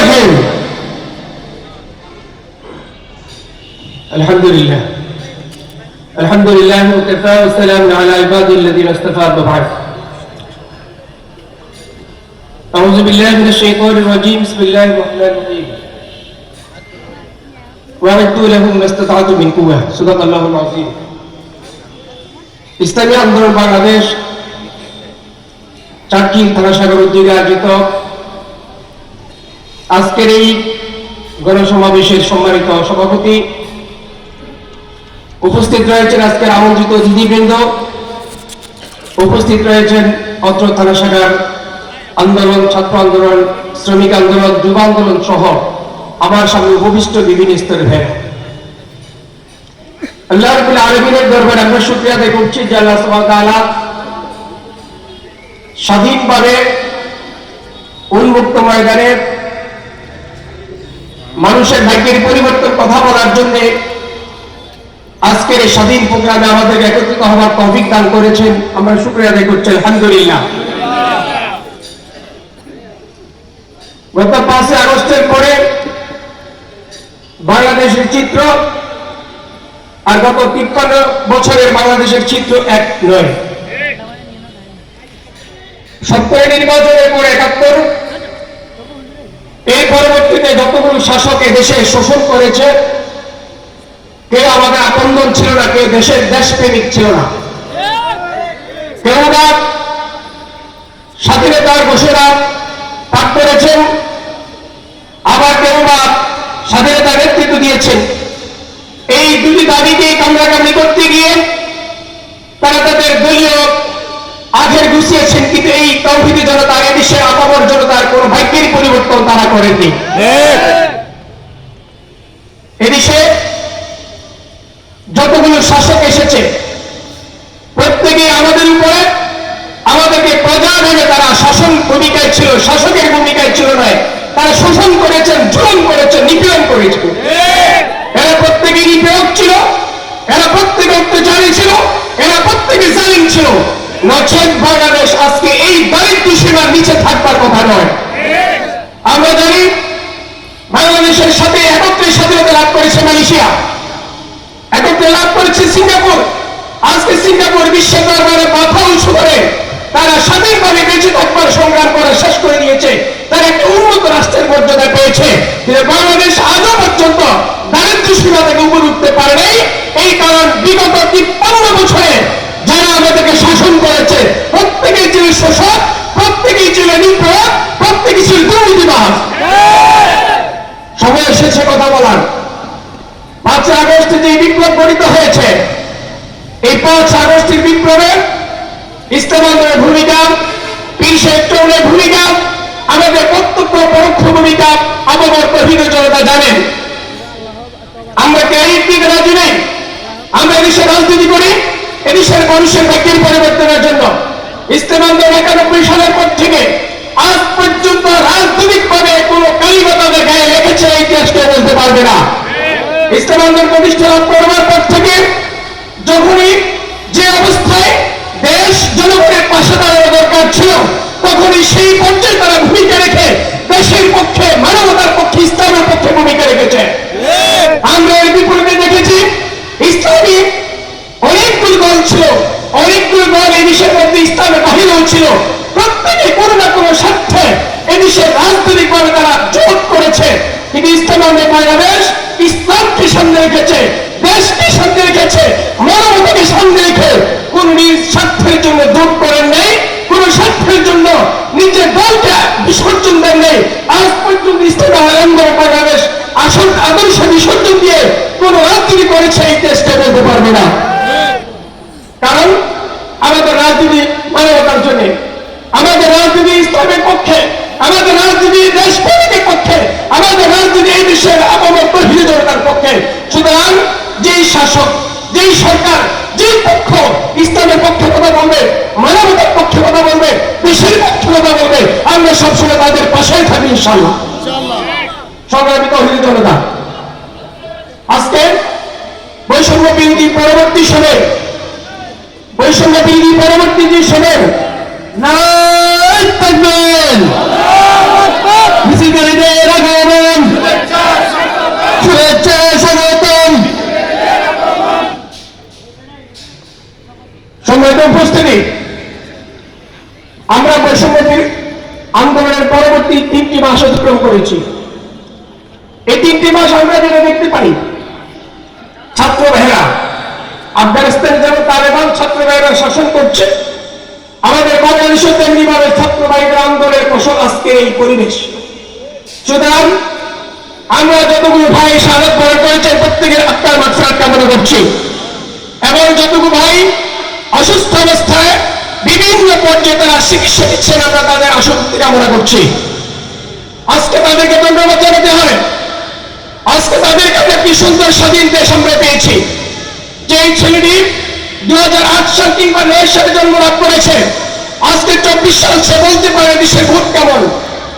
রাখেন। আলহামদুলিল্লাহ আলহামদুলিল্লাহ ওয়া কাফা ওয়া সালামুন আলা ইবাদিল্লাযিনা ইসতাফা বা'দ। আউযু বিল্লাহি মিনাশ শাইতানির রাজীম। বিসমিল্লাহির রহমানির রহিম। ওয়া আ'ইদু লাহুম মাস্তাতা'তু মিন কুওয়া। সাদাকাল্লাহুল আযীম। ইসলামী আন্দোলন বাংলাদেশ চাটখিল থানা শাখার উদ্যোগে আয়োজিত আজকের এই গণসমাবেশের সম্মানিত সভাপতি, উপস্থিত রয়েছেন আজকের আমন্ত্রিত অতিথিবৃন্দ, উপস্থিত রয়েছেন অত্র থানা শাখার আন্দোলন, ছাত্র আন্দোলন, শ্রমিক আন্দোলন, যুব আন্দোলন সহ আমার সামনে উপবিষ্ট বিভিন্ন স্তরের ভাই। আল্লাহ রাব্বুল আলামিনের দরবারে আমরা শুকরিয়া আদায় করছি যে আল্লাহ সুবহানাহু ওয়া তাআলা স্বাধীনভাবে উন্মুক্ত ময়দানে মানুষের ভাগ্যের পরিবর্তন কথা বলার জন্য আজকের এই স্বাধীন প্রোগ্রামে আমাদের একত্রিত হওয়ার তৌফিক দান করেছেন। আমরা শুকরিয়া আদায় করছি আলহামদুলিল্লাহ। গত 5 আগস্টের পরে বাংলাদেশের চিত্র আর গত 53 বছরের বাংলাদেশের চিত্র এক নয়। 70 নির্বাচনের পর 71, এই পরবর্তীতে যতগুলো শাসক দেশে শোষণ করেছে, কেউ আমাদের আপনজন ছিল না, কেউ দেশের দেশপ্রেমিক ছিল না, কেউ না স্বাধীনতার ঘোষণা পাঠ করেছেন, আবার কেউ বা স্বাধীনতার নেতৃত্ব দিয়েছেন। এই দুটি দাবিকে কামড়াকামড়ি করতে গিয়ে তারা তাদের দলীয় আঘের গুছিয়েছেন, কিন্তু এই তৌহিদি জনতা, এই দেশের আপামর জনতার কোন ভাগ্যের পরিবর্তন তারা করেননি। এদেশে যতগুলো শাসক এসেছে প্রত্যেকে আমাদের উপরে, আমাদেরকে প্রজা ভেবে তারা শাসন ভূমিকায় ছিল, শাসকের ভূমিকায় ছিল নয়। তারা শোষণ করেছেন, জুলুম করেছেন, নিপীড়ন করেছেন। এরা প্রত্যেকে নিপীড়ক ছিল, এরা প্রত্যেকে অত্যাচারী ছিল, এরা প্রত্যেকে জালিম ছিল। নচেত বাংলাদেশ আজকে এই দারিদ্র সীমার নিচে থাকবার কথা নয়। আমরা জানি বাংলাদেশের সাথে একত্রে স্বাধীনতা লাভ করেছে মালয়েশিয়া, একত্রে লাভ করেছে সিঙ্গাপুর। আজকে সিঙ্গাপুর বিশ্বের দরবারে মাথা উঁচু করে তারা স্বাধীনভাবে বেঁচে থাকবার সংগ্রাম করা শেষ করে দিয়েছে। তারা একটা উন্নত রাষ্ট্রের মর্যাদা পেয়েছে, কিন্তু বাংলাদেশ আজও পর্যন্ত দারিদ্র সীমা থেকে উপরে উঠতে পারে নাই। এই কারণ বিগত 53 বছরে যারা আমাদেরকে শাসন করেছে প্রত্যেকেই ছিল শোষক, প্রত্যেকেই ছিল নিপীড়ক, প্রত্যেকেই ছিল দুর্নীতিবাজ। সময় এসেছে কথা বলার। 5 আগস্টে যে বিপ্লব গঠিত হয়েছে, এই 5 আগস্টের বিপ্লবে ইসলাম আন্দোলনের ভূমিকা, পীর সাহেব চৌধুরীর ভূমিকা, আমাদের প্রত্যক্ষ পরোক্ষ ভূমিকা আপামর তৌহিদি জনতা জানেন। আমরা কে দিতে রাজি নেই। আমরা এদেশের রাজনীতি করি এদেশের মানুষের ভাগ্যের পরিবর্তনের জন্য। ইসলাম আন্দোলন 91 সালের পর থেকে আজ পর্যন্ত রাজনৈতিকভাবে কোন কালিমা তাদের গায়ে লেগেছে এই ইতিহাসকে বলতে পারবে না। ইসলাম আন্দোলন প্রতিষ্ঠা লাভ করবার পর থেকে যখনই যে অবস্থায় দেশ জনগণের পাশে দাঁড়ানো দরকার ছিল, তখনই সেই পর্যায়ে তারা ভূমিকা রেখে দেশের পক্ষে, মানবতার পক্ষে, ইসলামের পক্ষে ভূমিকা রেখেছে। আমরা এর বিপরীতে দেখেছি ইসলামী অনেকগুলো দল ছিল, অনেকগুলো দল এই দেশের মধ্যে ইসলামের বাহিরেও ছিল। প্রত্যেকে কোনো না কোনো স্বার্থে এদেশের রাজনৈতিকভাবে তারা জোট করেছে, কিন্তু ইসলাম বাংলাদেশ ইসলামকে সামনে রেখেছে, দেশকে সামনে রেখেছে, মানবতাকে সামনে রেখে কোন নিজ স্বার্থের জন্য জোট করেন নেই, কোন স্বার্থের জন্য নিজের দলকে বিসর্জন দেন নেই। আজ পর্যন্ত ইসলাম আন্দোলন বাংলাদেশ আসল আদর্শ বিসর্জন দিয়ে কোন রাজনীতি করেছে এই দেশকে বলতে পারবে না। কারণ আমাদের রাজনীতি মানবতার জন্য, আমাদের রাজনীতি ইসলামের পক্ষে, আমাদের রাজনীতি দেশপ্রেমিকের পক্ষে, আমাদের রাজনীতি এই দেশের আপামর তৌহিদি জনতার পক্ষে। সুতরাং যেই শাসক, যেই সরকার, যেই পক্ষ ইসলামের পক্ষে কথা বলবে, মানবতার পক্ষে কথা বলবে, দেশের পক্ষে কথা বলবে, আমরা সবসময় তাদের পাশেই থাকি ইনশাআল্লাহ। সংগ্রামী তৌহিদি জনতা, আজকে বৈষম্য বিরোধী পরবর্তী সময়ে, বৈষম্য বিরোধী পরবর্তী যে সময় নারায়ে তাকবীর, মিছিলকারীদের আগে আমরা বৈষম্যবিরোধী আন্দোলনের পরবর্তী 3টি মাস অতিক্রম করেছি। এই 3টি মাস আমরা যেটা দেখতে পাই, ছাত্র ভাইরা আফগানিস্তানে যেমন তালেবান ছাত্র ভাইরা শাসন করছে, আমাদের বাংলাদেশে তেমনি ভাবে ছাত্র ভাইদের আন্দোলনের ফসল আজকের এই পরিবেশ। সুতরাং আমরা যতগুলো ভাই শাহাদাত বরণ করেছেন প্রত্যেকের আত্মার মাগফিরাত কামনা করছি, এবং যতগুলো ভাই অসুস্থ অবস্থায় বিভিন্ন পর্যায়ে তারা চিকিৎসা দিচ্ছেন, আমরা তাদের আশুদ্ধি কামনা করছি। আজকে তাদেরকে ধন্যবাদ জানাতে হয়। আজকে তাদের কাছে একটি সুন্দর স্বাধীন দেশ আমরা পেয়েছি। যে ছেলেটি 2008 সাল কিংবা 9 সালে জন্মলাভ করেছে, আজকে 24 সাল সে বলতে পারে দেশের ভোট কেমন,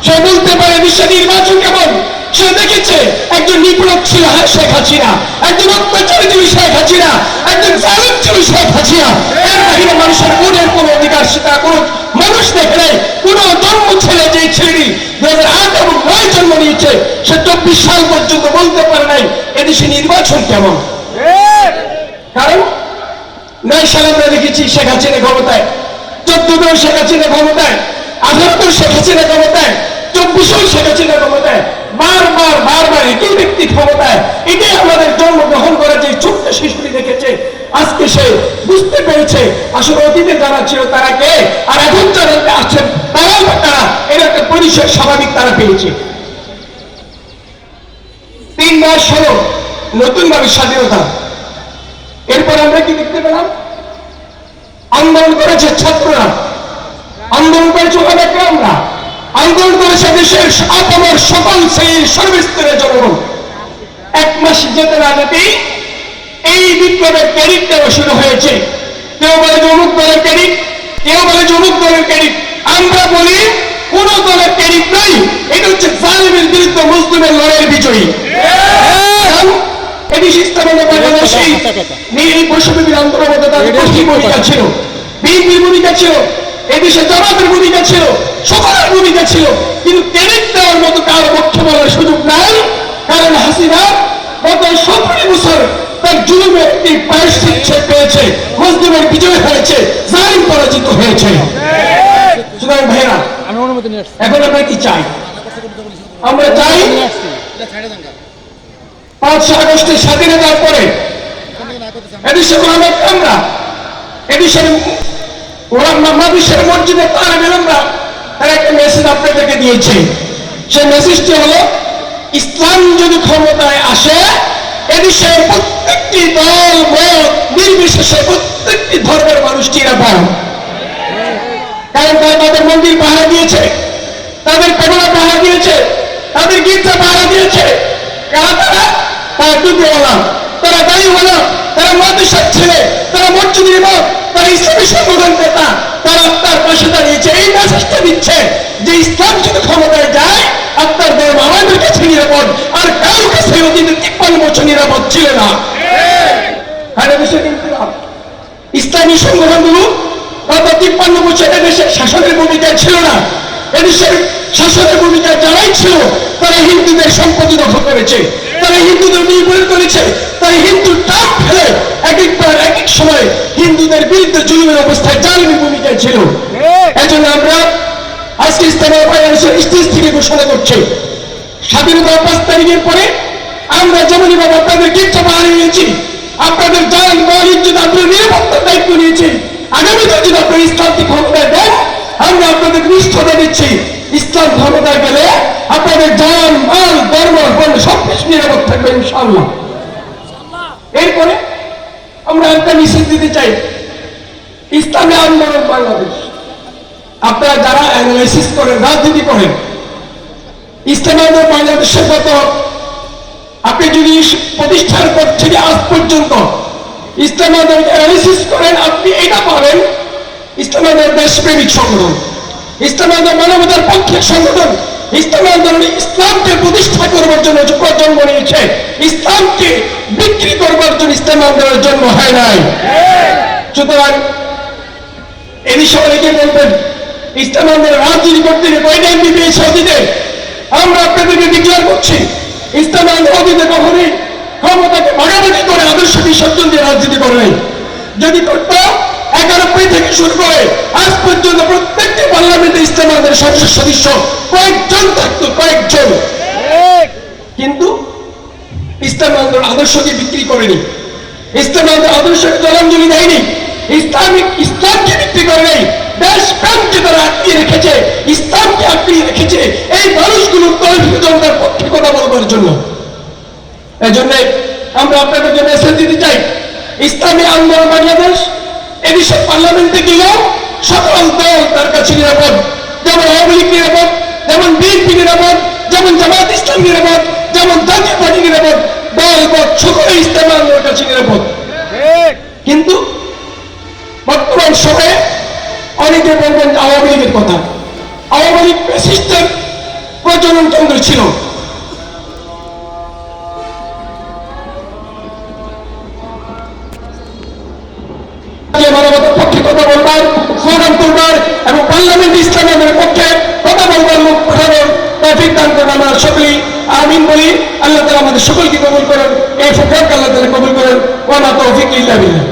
সে বলতে পারে দেশের নির্বাচন কেমন। সে দেখেছে একজন নিপীড়ক ছিল শেখ হাসিনা, একজন অত্যাচারী ছিল শেখ হাসিনা, একজন জালিম ছিল শেখ হাসিনা। এর বাহিরে মানুষের ভোটের কোন অধিকার সেটা কোন মানুষ দেখে নেই। কোন জন্ম ছেলে যে ছেলেটি 2008 এবং 9 জন্ম নিয়েছে, সে 24 সাল পর্যন্ত বলতে পারে নাই এদেশে নির্বাচন কেমন। কারণ 9 সালে আমরা দেখেছি শেখ হাসিনা ক্ষমতায়, 14 শেখ হাসিনা ক্ষমতায়, 18 শেখ হাসিনা ক্ষমতায়, 24 শেখ হাসিনা ক্ষমতায়, বারবার একই ব্যক্তি ক্ষমতায়। এটাই আমাদের জন্মগ্রহণ করা যে ছোট্ট শিশুটি দেখেছে, আজকে সে বুঝতে পেরেছে আসলে অতীতে যারা ছিল তারা কে, আর এখন যারা আসছেন তারাও তারা এর একটা পরিচয় স্বাভাবিক তারা পেয়েছে। 3 মাস হলো নতুন ভাবে স্বাধীনতা। এরপর আমরা কি দেখতে পেলাম? আন্দোলন করেছে ছাত্ররা, আন্দোলন করেছে আমরা, আন্দোলন করেছে দেশের আপামর সকল শ্রেণীর সর্বস্তরের জনগণ। 1 মাস যেতে না যেতেই এই বিপ্লবের ক্রেডিট দেওয়া শুরু হয়েছে। কেউ বলে যে অমুক দলের ক্রেডিট, কেউ বলে যে অমুক দলের ক্রেডিট। আমরা বলি কোন দলের ক্রেডিট নয়, এটা হচ্ছে জালিমের বিরুদ্ধে মুসলিমের লড়াইয়ের বিজয়ী। এদেশ ইসলামের বাংলাদেশে এই বৈষম্যবিরোধী আন্দোলনের মধ্যে তাদের ভূমিকা ছিল, বিএনপির ভূমিকা ছিল, এদেশে জামাতের ভূমিকা ছিল, সকলের ভূমিকা ছিল। কিন্তু ক্রেডিট দেওয়ার মতো কারো পক্ষে বলার সুযোগ নাই। কারণ হাসিনা গত 17 বছর তার জুলুমের একটি প্রায়শ্চিত্ত পেয়েছে, মুসলিমের বিজয় হয়েছে, জালিম পরাজিত হয়েছে। সুতরাং ভাইরা, এখন আমরা কি চাই? আমরা চাই 5 আগস্টের স্বাধীনতার পরে এদেশের আমরা এদেশের মানুষের মসজিদে তারা একটা মেসেজ আপনাদেরকে দিয়েছে। সেই মেসেজটি হলো, ইসলাম যদি ক্ষমতায় আসে এদেশের প্রত্যেকটি দল মত নির্বিশেষে প্রত্যেকটি ধর্মের মানুষটি এরা পান। কারণ তারা তাদের মন্দির পাহারা দিয়েছে, তাদের পেগোড়া পাহারা দিয়েছে, তাদের গির্জা পাহারা দিয়েছে। কারা তারা? তারা টুপিওয়ালা, তারা দাড়িওয়ালা, তারা মাদ্রাসার ছেলে, তারা মসজিদের ইমাম, তারা ইসলামী সংগঠন নেতা, তারা আপনার পাশে দাঁড়িয়েছে। এই মেসেজটা দিচ্ছে যে ইসলাম যদি ক্ষমতায় যায় আপনার ধর্ম আমাদের কাছে নিরাপদ, আর কারোর কাছে অতীতে 53 বছর নিরাপদ ছিল না। ইসলামী সংগঠনগুলো গত 53 বছর এদেশের শাসনের ভূমিকা ছিল না। এদেশের শাসনের ভূমিকা যারাই ছিল তারা হিন্দুদের সম্পত্তি দখল করেছে, তারা হিন্দুদের নির্মূল করেছে, তারা হিন্দুর টান ফেলে একবার এক এক সময় হিন্দুদের বিরুদ্ধে জুলুমের অবস্থায় জালিমি ভূমিকায় ছিল। এজন্য আমরা আজকে ইসলামের বাংলাদেশের স্টেজ থেকে ঘোষণা করছি, স্বাধীনতা 5 তারিখের পরে আমরা যেমনই ভাবে আপনাদের গির্জা পাহারা নিয়েছি, আপনাদের জান মাল ইজ্জত আপনাদের নিরাপত্তার দায়িত্ব নিয়েছি, আগামীতে যদি আপনারা ইসলামকে ক্ষমতায় দেন আমরা আপনাদের নিষ্ঠতা দিচ্ছি। ইসলাম ক্ষমতায় গেলে আপনাদের জান মাল ধর্ম বর্ণ সবকিছু নিরাপদ থাকবে ইনশাআল্লাহ। এরপরে আমরা একটা মেসেজ দিতে চাই, ইসলামী আন্দোলন বাংলাদেশ। আপনারা যারা অ্যানালাইসিস করেন, রাজনীতি করেন, ইসলামী আন্দোলন বাংলাদেশের গত আপনি যদি প্রতিষ্ঠার পর থেকে আজ পর্যন্ত ইসলামী আন্দোলন অ্যানালাইসিস করেন, আপনি এটা পাবেন ইসলামী আন্দোলন দেশপ্রেমিক সংগঠন, ইসলামী আন্দোলন মানবতার পক্ষের সংগঠন। ইসলামী আন্দোলন ইসলামকে প্রতিষ্ঠা করবার জন্য জন্ম নিয়েছে, ইসলামকে বিক্রি করবার জন্য ইসলামী আন্দোলনের জন্ম হয় নাই। সুতরাং এই বিষয়ে অনেকে বলবেন ইসলামী আন্দোলন রাজনীতি করতে গিয়ে কয়টা এমপি পেয়েছে অতীতে। আমরা আপনাদেরকে ডিক্লেয়ার করছি, ইসলামী আন্দোলন অতীতে কখনই ক্ষমতাকে ভাগাভাগি করে আদর্শ বিসর্জন দিয়ে রাজনীতি করে নাই। যদি করত 91 থেকে শুরু করে আজ পর্যন্ত প্রত্যেকটি ইস্তেমাদের সংসদ সদস্য কয়েকজন থাকতো, কয়েকজন। কিন্তু ইস্তেমাদের আদর্শকে বিক্রি করেনি, ইস্তেমাদের আদর্শকে জলাঞ্জলি দেয়নি, ইসলামকে বিক্রি করে নেই। দেশ প্রাণকে তারা আটকিয়ে রেখেছে, ইসলামকে আটকিয়ে রেখেছে এই মানুষগুলো তৌহিদ জনতার পক্ষে কথা বলবার জন্য। এই জন্য আমরা আপনাদের জন্য মেসেজ দিতে চাই, ইসলামী আন্দোলন বাংলাদেশ এদেশের পার্লামেন্টে গেলেও সকল দল তার কাছে নিরাপদ। যেমন আওয়ামী লীগ নিরাপদ, যেমন বিএনপি নিরাপদ, যেমন জামাত ইসলাম নিরাপদ, যেমন জাতীয় পার্টি নিরাপদ, দলবদ্ধ সকলে ইসলামী আন্দোলনের কাছে নিরাপদ। কিন্তু বর্তমান সময়ে অনেকে বলবেন আওয়ামী লীগের কথা। আওয়ামী লীগ ফ্যাসিস্টের প্রজনন কেন্দ্র ছিল। মানবতার পক্ষে কথা বলবার, স্লোগান তুলবার এবং পার্লামেন্ট ইসলামের পক্ষে কথা বলবার, মুখ পাঠানোর তৌফিক দান করেন। আমরা সকলেই আমিন বলি। আল্লাহ তাআলা আমাদের সকলকে কবুল করেন, এই প্রোগ্রামকে আল্লাহ তাআলা কবুল করেন। ওয়া মা তৌফিক ইল্লা বিল্লাহ।